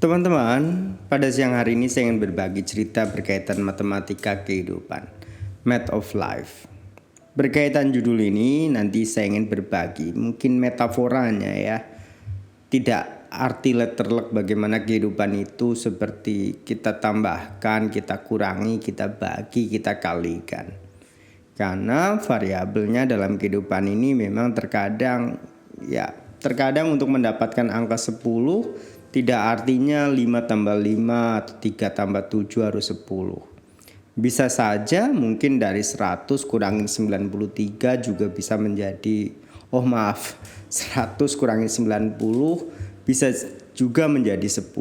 Teman-teman, pada siang hari ini saya ingin berbagi cerita berkaitan matematika kehidupan, Math of Life. Berkaitan judul ini, nanti saya ingin berbagi, mungkin metaforanya ya. Tidak arti letterlek bagaimana kehidupan itu seperti kita tambahkan, kita kurangi, kita bagi, kita kalikan. Karena variabelnya dalam kehidupan ini memang terkadang untuk mendapatkan angka 10 tidak artinya 5 tambah 5 atau 3 tambah 7 harus 10. Bisa saja mungkin dari 100 kurangin 93 juga bisa menjadi 100 kurangin 90 bisa juga menjadi 10.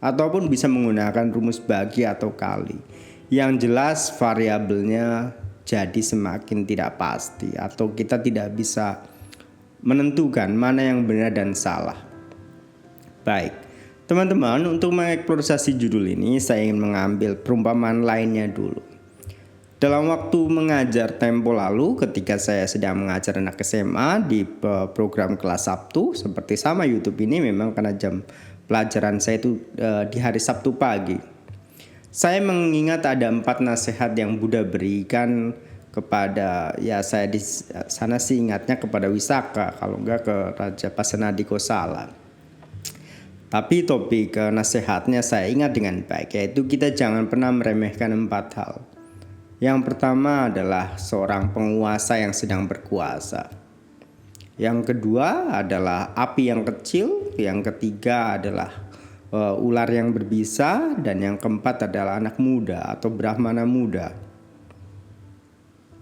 Ataupun bisa menggunakan rumus bagi atau kali. Yang jelas variabelnya jadi semakin tidak pasti atau kita tidak bisa menentukan mana yang benar dan salah. Baik, teman-teman, untuk mengeksplorasi judul ini saya ingin mengambil perumpamaan lainnya dulu. Dalam waktu mengajar tempo lalu ketika saya sedang mengajar anak SMA di program kelas Sabtu, seperti sama YouTube ini memang karena jam pelajaran saya itu di hari Sabtu pagi. Saya mengingat ada 4 nasihat yang Buddha berikan kepada, saya di sana sih ingatnya kepada Wisaka, kalau enggak ke Raja Pasenadi Kosala. Tapi topik nasihatnya saya ingat dengan baik, yaitu kita jangan pernah meremehkan 4 hal. Yang pertama adalah seorang penguasa yang sedang berkuasa. Yang kedua adalah api yang kecil. Yang ketiga adalah ular yang berbisa. Dan yang keempat adalah anak muda atau brahmana muda.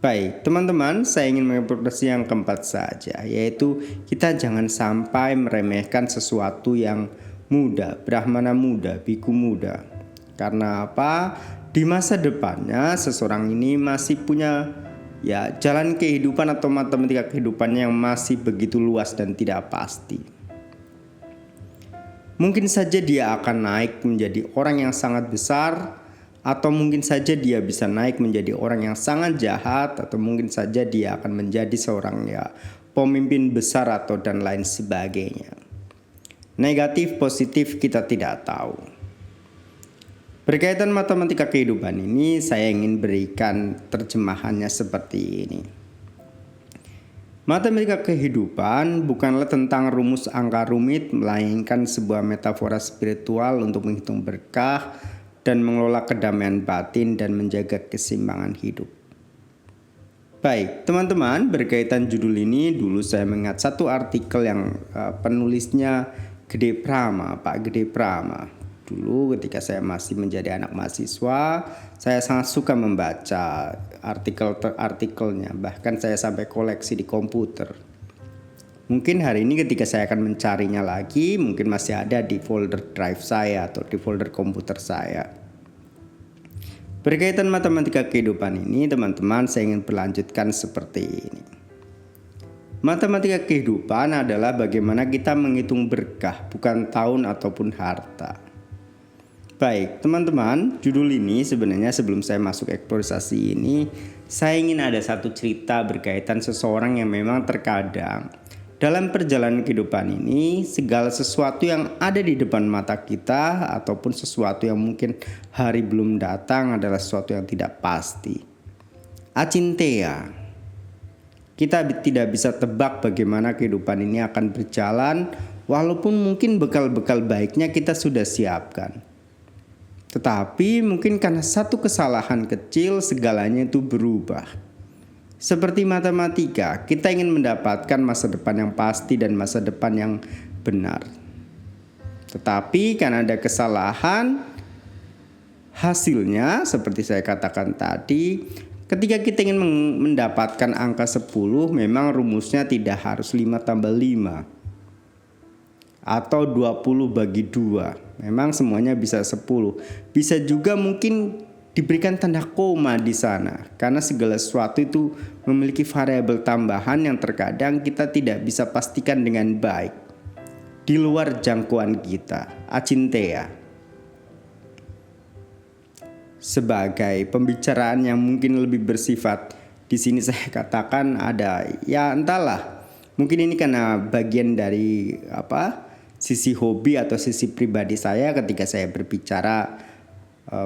Baik, teman-teman, saya ingin mengeksplorasi yang keempat saja, yaitu kita jangan sampai meremehkan sesuatu yang muda, brahmana muda, biku muda. Karena apa? Di masa depannya seseorang ini masih punya jalan kehidupan atau matematika kehidupannya yang masih begitu luas dan tidak pasti. Mungkin saja dia akan naik menjadi orang yang sangat besar, atau mungkin saja dia bisa naik menjadi orang yang sangat jahat, atau mungkin saja dia akan menjadi seorang pemimpin besar atau dan lain sebagainya. Negatif, positif kita tidak tahu. Berkaitan matematika kehidupan ini saya ingin berikan terjemahannya seperti ini. Matematika kehidupan bukanlah tentang rumus angka rumit, melainkan sebuah metafora spiritual untuk menghitung berkah dan mengelola kedamaian batin dan menjaga keseimbangan hidup. Baik, teman-teman, berkaitan judul ini dulu saya mengingat satu artikel yang penulisnya Gede Prama, Pak Gede Prama. Dulu ketika saya masih menjadi anak mahasiswa, saya sangat suka membaca artikelnya. Bahkan saya sampai koleksi di komputer. Mungkin hari ini ketika saya akan mencarinya lagi, mungkin masih ada di folder drive saya atau di folder komputer saya. Berkaitan matematika kehidupan ini, teman-teman, saya ingin berlanjutkan seperti ini. Matematika kehidupan adalah bagaimana kita menghitung berkah, bukan tahun ataupun harta. Baik, teman-teman, judul ini sebenarnya sebelum saya masuk eksplorasi ini, saya ingin ada satu cerita berkaitan seseorang yang memang terkadang dalam perjalanan kehidupan ini, segala sesuatu yang ada di depan mata kita ataupun sesuatu yang mungkin hari belum datang adalah sesuatu yang tidak pasti. Acintea. Kita tidak bisa tebak bagaimana kehidupan ini akan berjalan, walaupun mungkin bekal-bekal baiknya kita sudah siapkan. Tetapi mungkin karena satu kesalahan kecil segalanya itu berubah. Seperti matematika, kita ingin mendapatkan masa depan yang pasti dan masa depan yang benar. Tetapi karena ada kesalahan, hasilnya seperti saya katakan tadi, ketika kita ingin mendapatkan angka 10, memang rumusnya tidak harus 5 tambah 5 atau 20 bagi 2. Memang semuanya bisa 10. Bisa juga mungkin diberikan tanda koma di sana, karena segala sesuatu itu memiliki variabel tambahan yang terkadang kita tidak bisa pastikan dengan baik, di luar jangkauan kita. Acintea. Sebagai pembicaraan yang mungkin lebih bersifat, di sini saya katakan ada entahlah, mungkin ini karena bagian dari sisi hobi atau sisi pribadi saya ketika saya berbicara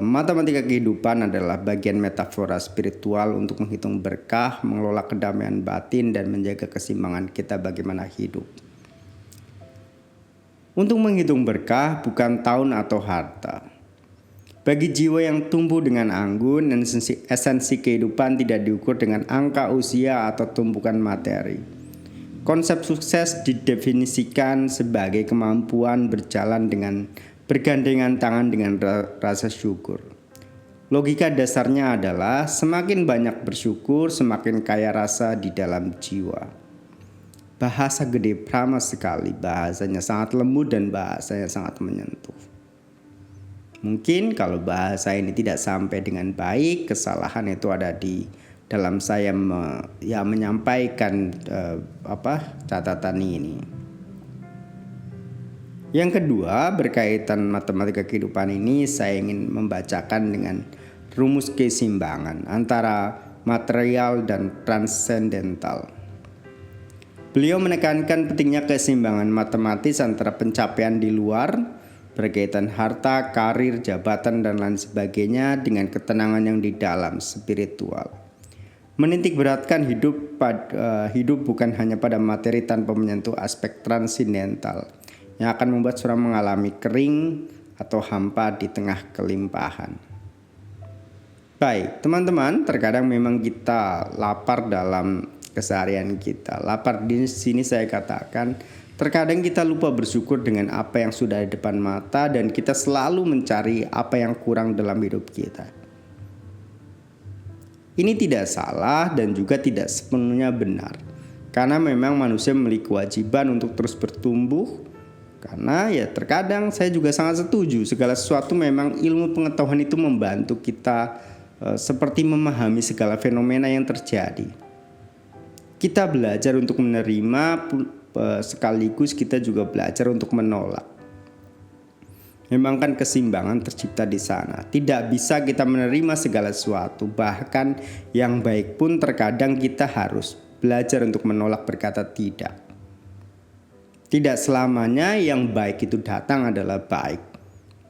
matematika kehidupan adalah bagian metafora spiritual untuk menghitung berkah, mengelola kedamaian batin, dan menjaga keseimbangan kita bagaimana hidup. Untuk menghitung berkah bukan tahun atau harta. Bagi jiwa yang tumbuh dengan anggun, dan esensi kehidupan tidak diukur dengan angka usia atau tumpukan materi. Konsep sukses didefinisikan sebagai kemampuan berjalan dengan bergandengan tangan dengan rasa syukur. Logika dasarnya adalah semakin banyak bersyukur, semakin kaya rasa di dalam jiwa. Bahasa Gede Brahma sekali, bahasanya sangat lembut dan bahasanya sangat menyentuh. Mungkin kalau bahasa ini tidak sampai dengan baik, kesalahan itu ada di dalam saya menyampaikan catatan ini. Yang kedua, berkaitan matematika kehidupan ini, saya ingin membacakan dengan rumus keseimbangan antara material dan transendental. Beliau menekankan pentingnya keseimbangan matematis antara pencapaian di luar, berkaitan harta, karir, jabatan, dan lain sebagainya dengan ketenangan yang di dalam, spiritual. Menitik beratkan hidup bukan hanya pada materi tanpa menyentuh aspek transendental yang akan membuat seorang mengalami kering atau hampa di tengah kelimpahan. Baik, teman-teman, terkadang memang kita lapar dalam keseharian kita. Lapar di sini saya katakan, terkadang kita lupa bersyukur dengan apa yang sudah di depan mata dan kita selalu mencari apa yang kurang dalam hidup kita. Ini tidak salah dan juga tidak sepenuhnya benar. Karena memang manusia memiliki kewajiban untuk terus bertumbuh. Karena ya terkadang saya juga sangat setuju segala sesuatu memang ilmu pengetahuan itu membantu kita seperti memahami segala fenomena yang terjadi. Kita belajar untuk menerima sekaligus kita juga belajar untuk menolak. Memang kan keseimbangan tercipta di sana. Tidak bisa kita menerima segala sesuatu. Bahkan yang baik pun terkadang kita harus belajar untuk menolak, berkata tidak. Tidak selamanya yang baik itu datang adalah baik.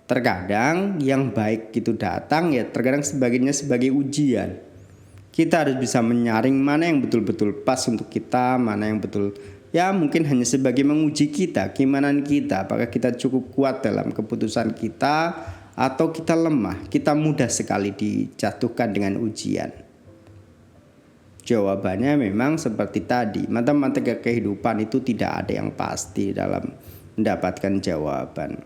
Terkadang yang baik itu datang ya terkadang sebagai ujian. Kita harus bisa menyaring mana yang betul-betul pas untuk kita, mana yang betul ya mungkin hanya sebagai menguji kita, keimanan kita, apakah kita cukup kuat dalam keputusan kita atau kita lemah, kita mudah sekali dijatuhkan dengan ujian. Jawabannya memang seperti tadi, matematika kehidupan itu tidak ada yang pasti dalam mendapatkan jawaban.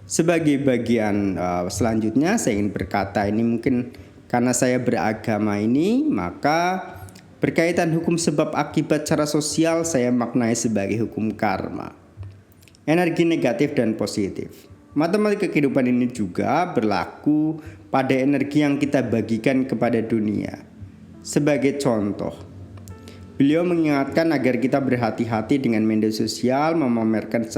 Sebagai bagian selanjutnya saya ingin berkata ini mungkin karena saya beragama ini maka berkaitan hukum sebab akibat secara sosial saya maknai sebagai hukum karma. Energi negatif dan positif. Matematika kehidupan ini juga berlaku pada energi yang kita bagikan kepada dunia. Sebagai contoh, beliau mengingatkan agar kita berhati-hati dengan media sosial, memamerkan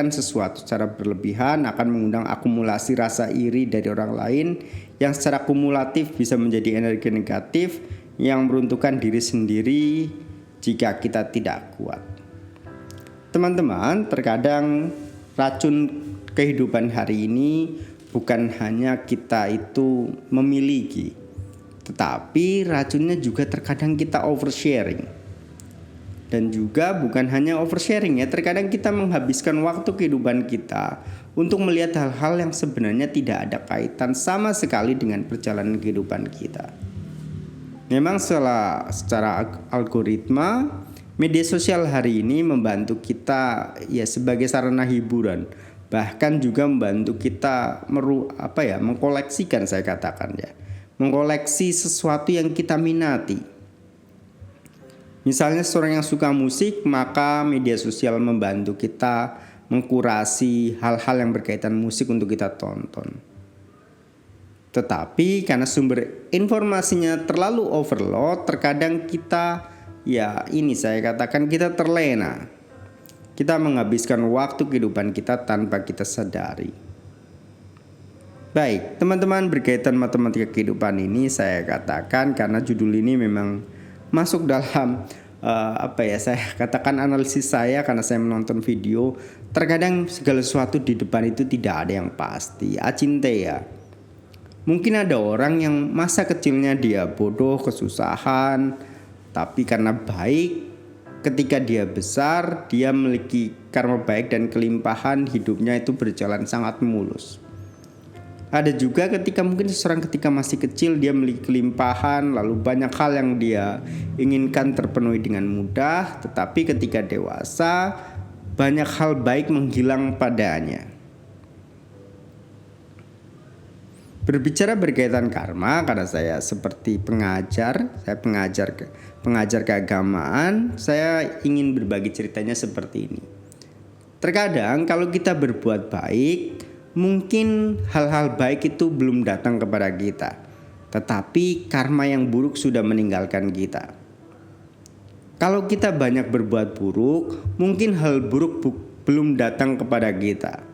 sesuatu secara berlebihan akan mengundang akumulasi rasa iri dari orang lain yang secara kumulatif bisa menjadi energi negatif yang meruntuhkan diri sendiri jika kita tidak kuat. Teman-teman, terkadang racun kehidupan hari ini bukan hanya kita itu memiliki, tetapi racunnya juga terkadang kita oversharing. Dan juga bukan hanya oversharing ya, terkadang kita menghabiskan waktu kehidupan kita untuk melihat hal-hal yang sebenarnya tidak ada kaitan sama sekali dengan perjalanan kehidupan kita. Memang secara algoritma, media sosial hari ini membantu kita ya sebagai sarana hiburan, bahkan juga membantu kita mengkoleksikan, saya katakan ya, mengkoleksi sesuatu yang kita minati. Misalnya seorang yang suka musik, maka media sosial membantu kita mengkurasi hal-hal yang berkaitan musik untuk kita tonton. Tetapi karena sumber informasinya terlalu overload, terkadang kita saya katakan kita terlena. Kita menghabiskan waktu kehidupan kita tanpa kita sadari. Baik, teman-teman, berkaitan matematika kehidupan ini saya katakan karena judul ini memang masuk dalam saya katakan analisis saya karena saya menonton video, terkadang segala sesuatu di depan itu tidak ada yang pasti. Acinte ya. Mungkin ada orang yang masa kecilnya dia bodoh, kesusahan, tapi karena baik, ketika dia besar, dia memiliki karma baik dan kelimpahan, hidupnya itu berjalan sangat mulus. Ada juga ketika mungkin seseorang ketika masih kecil dia memiliki kelimpahan, lalu banyak hal yang dia inginkan terpenuhi dengan mudah, tetapi ketika dewasa banyak hal baik menghilang padanya. Berbicara berkaitan karma, karena saya seperti pengajar, saya pengajar keagamaan, saya ingin berbagi ceritanya seperti ini. Terkadang kalau kita berbuat baik, mungkin hal-hal baik itu belum datang kepada kita, tetapi karma yang buruk sudah meninggalkan kita. Kalau kita banyak berbuat buruk, mungkin hal buruk belum datang kepada kita,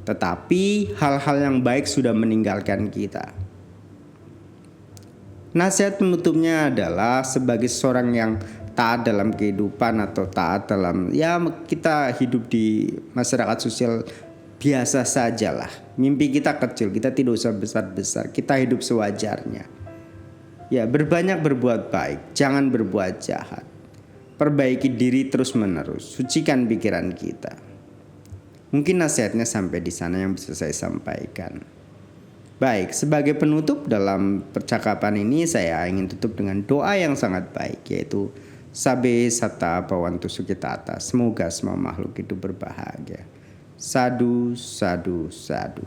tetapi hal-hal yang baik sudah meninggalkan kita. Nasihat penutupnya adalah sebagai seorang yang taat dalam kehidupan atau taat dalam kita hidup di masyarakat sosial biasa sajalah. Mimpi kita kecil, kita tidak usah besar-besar, kita hidup sewajarnya. Ya, berbanyak berbuat baik, jangan berbuat jahat. Perbaiki diri terus-menerus, sucikan pikiran kita. Mungkin nasihatnya sampai di sana yang bisa saya sampaikan. Baik, sebagai penutup dalam percakapan ini saya ingin tutup dengan doa yang sangat baik, yaitu Sabe Sata Bhavantu Sukhitata. Semoga semua makhluk hidup berbahagia. Sadu, sadu, sadu.